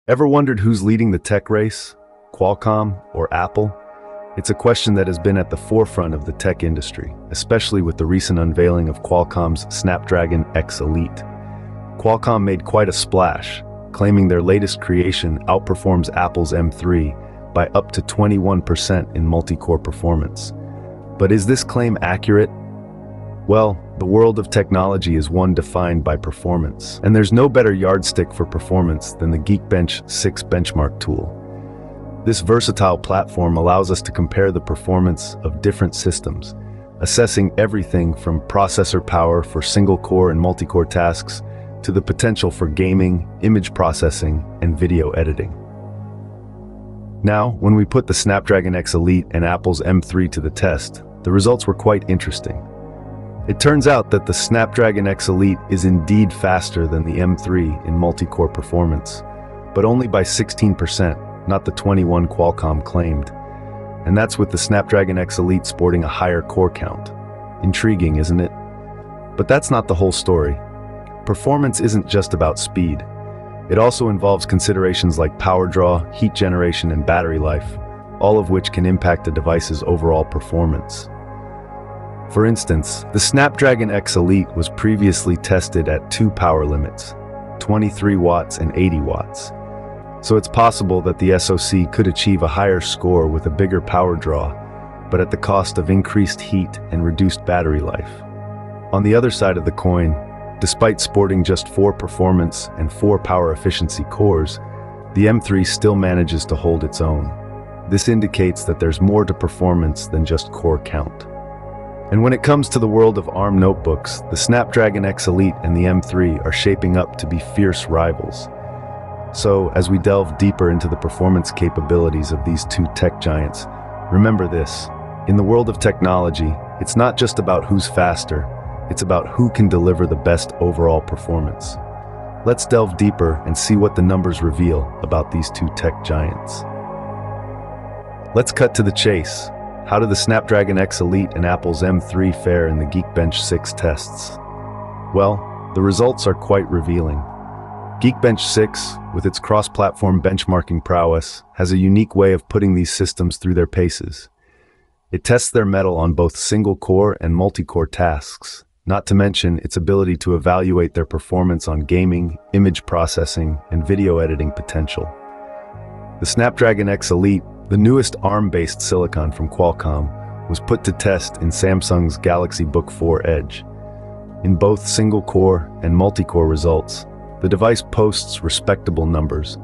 Ever wondered who's leading the tech race? Qualcomm or Apple? It's a question that has been at the forefront of the tech industry, especially with the recent unveiling of Qualcomm's Snapdragon X Elite. Qualcomm made quite a splash, claiming their latest creation outperforms Apple's M3 by up to 21% in multi-core performance. But is this claim accurate? Well, the world of technology is one defined by performance, and there's no better yardstick for performance than the Geekbench 6 benchmark tool. This versatile platform allows us to compare the performance of different systems, assessing everything from processor power for single-core and multi-core tasks to the potential for gaming, image processing, and video editing. Now, when we put the Snapdragon X Elite and Apple's M3 to the test, the results were quite interesting. It turns out that the Snapdragon X Elite is indeed faster than the M3 in multi-core performance, but only by 16%, not the 21 Qualcomm claimed. And that's with the Snapdragon X Elite sporting a higher core count. Intriguing, isn't it? But that's not the whole story. Performance isn't just about speed. It also involves considerations like power draw, heat generation, and battery life, all of which can impact a device's overall performance. For instance, the Snapdragon X Elite was previously tested at two power limits, 23 watts and 80 watts. So it's possible that the SoC could achieve a higher score with a bigger power draw, but at the cost of increased heat and reduced battery life. On the other side of the coin, despite sporting just 4 performance and 4 power efficiency cores, the M3 still manages to hold its own. This indicates that there's more to performance than just core count. And when it comes to the world of ARM notebooks, the Snapdragon X Elite and the M3 are shaping up to be fierce rivals. So, as we delve deeper into the performance capabilities of these two tech giants, remember this: in the world of technology, it's not just about who's faster, it's about who can deliver the best overall performance. Let's delve deeper and see what the numbers reveal about these two tech giants. Let's cut to the chase. How do the Snapdragon X Elite and Apple's M3 fare in the Geekbench 6 tests? Well, the results are quite revealing. Geekbench 6, with its cross-platform benchmarking prowess, has a unique way of putting these systems through their paces. It tests their mettle on both single-core and multi-core tasks, not to mention its ability to evaluate their performance on gaming, image processing, and video editing potential. The Snapdragon X Elite, the newest ARM-based silicon from Qualcomm, was put to test in Samsung's Galaxy Book 4 Edge. In both single-core and multi-core results, the device posts respectable numbers.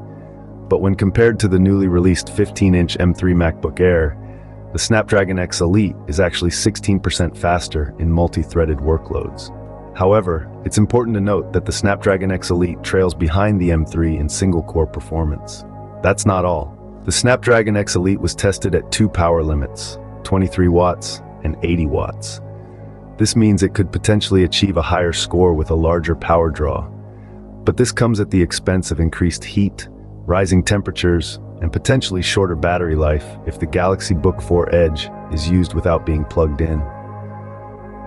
But when compared to the newly released 15-inch M3 MacBook Air, the Snapdragon X Elite is actually 16% faster in multi-threaded workloads. However, it's important to note that the Snapdragon X Elite trails behind the M3 in single-core performance. That's not all. The Snapdragon X Elite was tested at two power limits, 23 watts and 80 watts. This means it could potentially achieve a higher score with a larger power draw. But this comes at the expense of increased heat, rising temperatures, and potentially shorter battery life if the Galaxy Book 4 Edge is used without being plugged in.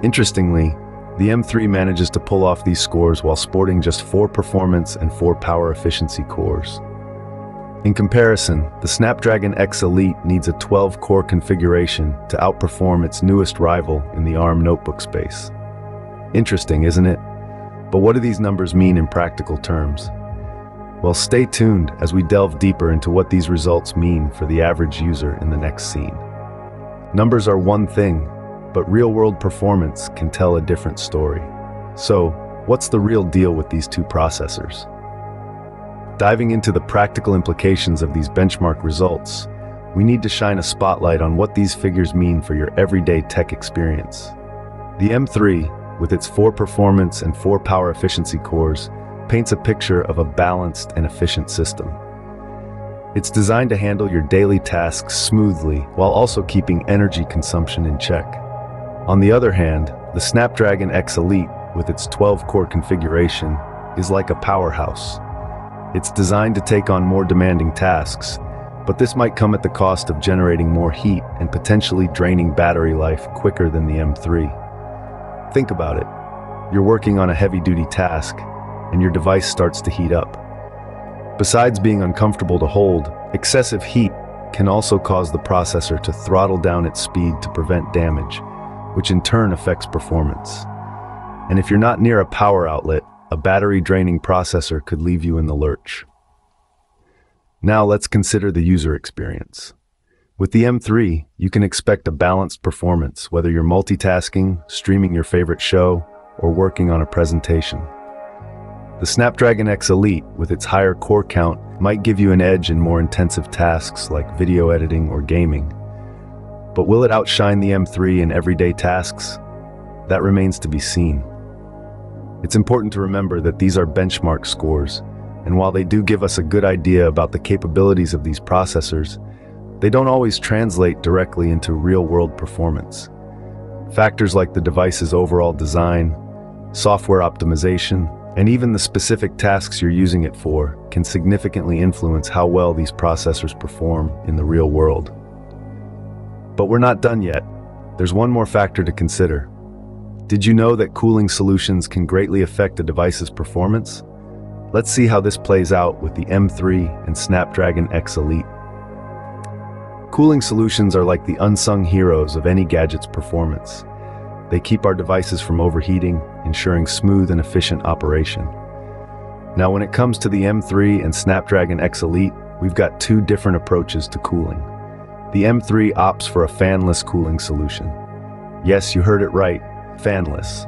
Interestingly, the M3 manages to pull off these scores while sporting just 4 performance and 4 power efficiency cores. In comparison, the Snapdragon X Elite needs a 12-core configuration to outperform its newest rival in the ARM notebook space. Interesting, isn't it? But what do these numbers mean in practical terms? Well, stay tuned as we delve deeper into what these results mean for the average user in the next scene. Numbers are one thing, but real-world performance can tell a different story. So, what's the real deal with these two processors? Diving into the practical implications of these benchmark results, we need to shine a spotlight on what these figures mean for your everyday tech experience. The M3, with its 4 performance and 4 power efficiency cores, paints a picture of a balanced and efficient system. It's designed to handle your daily tasks smoothly while also keeping energy consumption in check. On the other hand, the Snapdragon X Elite, with its 12-core configuration, is like a powerhouse. It's designed to take on more demanding tasks, but this might come at the cost of generating more heat and potentially draining battery life quicker than the M3. Think about it. You're working on a heavy-duty task, and your device starts to heat up. Besides being uncomfortable to hold, excessive heat can also cause the processor to throttle down its speed to prevent damage, which in turn affects performance. And if you're not near a power outlet, a battery-draining processor could leave you in the lurch. Now let's consider the user experience. With the M3, you can expect a balanced performance, whether you're multitasking, streaming your favorite show, or working on a presentation. The Snapdragon X Elite, with its higher core count, might give you an edge in more intensive tasks like video editing or gaming. But will it outshine the M3 in everyday tasks? That remains to be seen. It's important to remember that these are benchmark scores, and while they do give us a good idea about the capabilities of these processors, they don't always translate directly into real-world performance. Factors like the device's overall design, software optimization, and even the specific tasks you're using it for can significantly influence how well these processors perform in the real world. But we're not done yet. There's one more factor to consider. Did you know that cooling solutions can greatly affect a device's performance? Let's see how this plays out with the M3 and Snapdragon X Elite. Cooling solutions are like the unsung heroes of any gadget's performance. They keep our devices from overheating, ensuring smooth and efficient operation. Now, when it comes to the M3 and Snapdragon X Elite, we've got two different approaches to cooling. The M3 opts for a fanless cooling solution. Yes, you heard it right, fanless.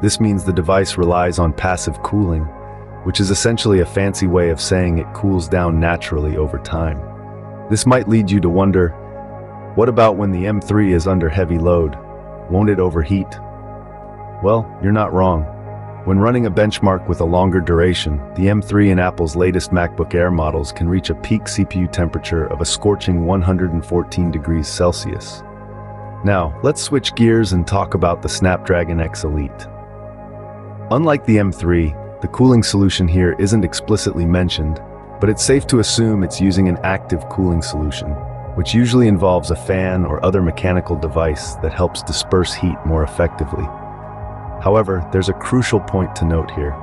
This means the device relies on passive cooling, which is essentially a fancy way of saying it cools down naturally over time. This might lead you to wonder, what about when the M3 is under heavy load? Won't it overheat? Well, you're not wrong. When running a benchmark with a longer duration, the M3 and Apple's latest MacBook Air models can reach a peak CPU temperature of a scorching 114 degrees Celsius. Now, let's switch gears and talk about the Snapdragon X Elite. Unlike the M3, the cooling solution here isn't explicitly mentioned, but it's safe to assume it's using an active cooling solution, which usually involves a fan or other mechanical device that helps disperse heat more effectively. However, there's a crucial point to note here.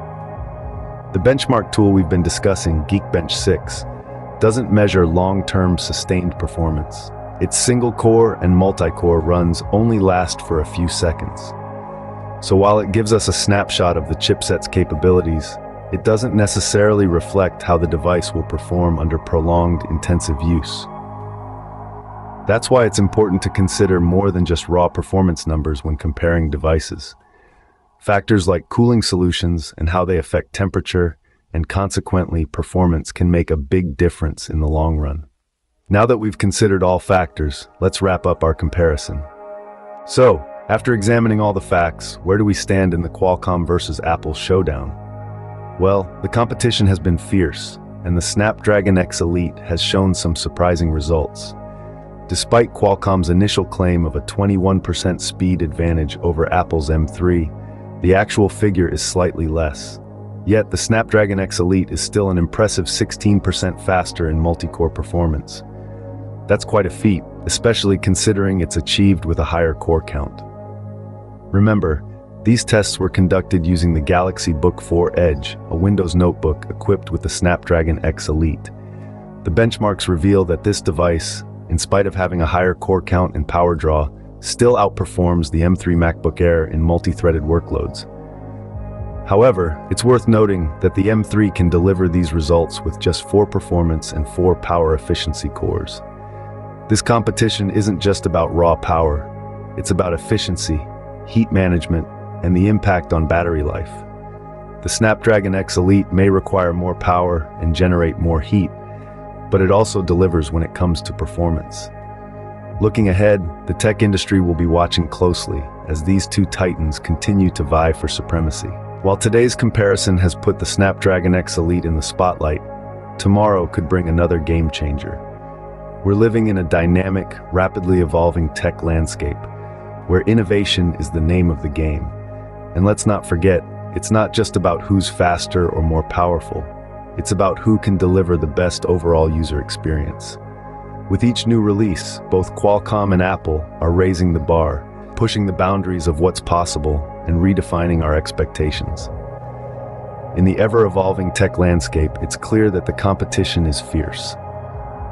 The benchmark tool we've been discussing, Geekbench 6, doesn't measure long-term sustained performance. Its single-core and multi-core runs only last for a few seconds. So while it gives us a snapshot of the chipset's capabilities, it doesn't necessarily reflect how the device will perform under prolonged, intensive use. That's why it's important to consider more than just raw performance numbers when comparing devices. Factors like cooling solutions and how they affect temperature and consequently performance can make a big difference in the long run. Now that we've considered all factors, let's wrap up our comparison. So, after examining all the facts, where do we stand in the Qualcomm versus Apple showdown? Well, the competition has been fierce, and the Snapdragon X Elite has shown some surprising results. Despite Qualcomm's initial claim of a 21% speed advantage over Apple's M3, the actual figure is slightly less. Yet, the Snapdragon X Elite is still an impressive 16% faster in multi-core performance. That's quite a feat, especially considering it's achieved with a higher core count. Remember, these tests were conducted using the Galaxy Book 4 Edge, a Windows notebook equipped with the Snapdragon X Elite. The benchmarks reveal that this device, in spite of having a higher core count and power draw, still outperforms the M3 MacBook Air in multi-threaded workloads. However, it's worth noting that the M3 can deliver these results with just 4 performance and 4 power efficiency cores. This competition isn't just about raw power, it's about efficiency, heat management, and the impact on battery life. The Snapdragon X Elite may require more power and generate more heat, but it also delivers when it comes to performance. Looking ahead, the tech industry will be watching closely as these two titans continue to vie for supremacy. While today's comparison has put the Snapdragon X Elite in the spotlight, tomorrow could bring another game changer. We're living in a dynamic, rapidly evolving tech landscape, where innovation is the name of the game. And let's not forget, it's not just about who's faster or more powerful. It's about who can deliver the best overall user experience. With each new release, both Qualcomm and Apple are raising the bar, pushing the boundaries of what's possible and redefining our expectations. In the ever-evolving tech landscape, it's clear that the competition is fierce.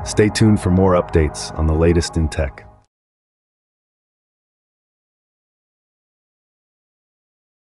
Stay tuned for more updates on the latest in tech.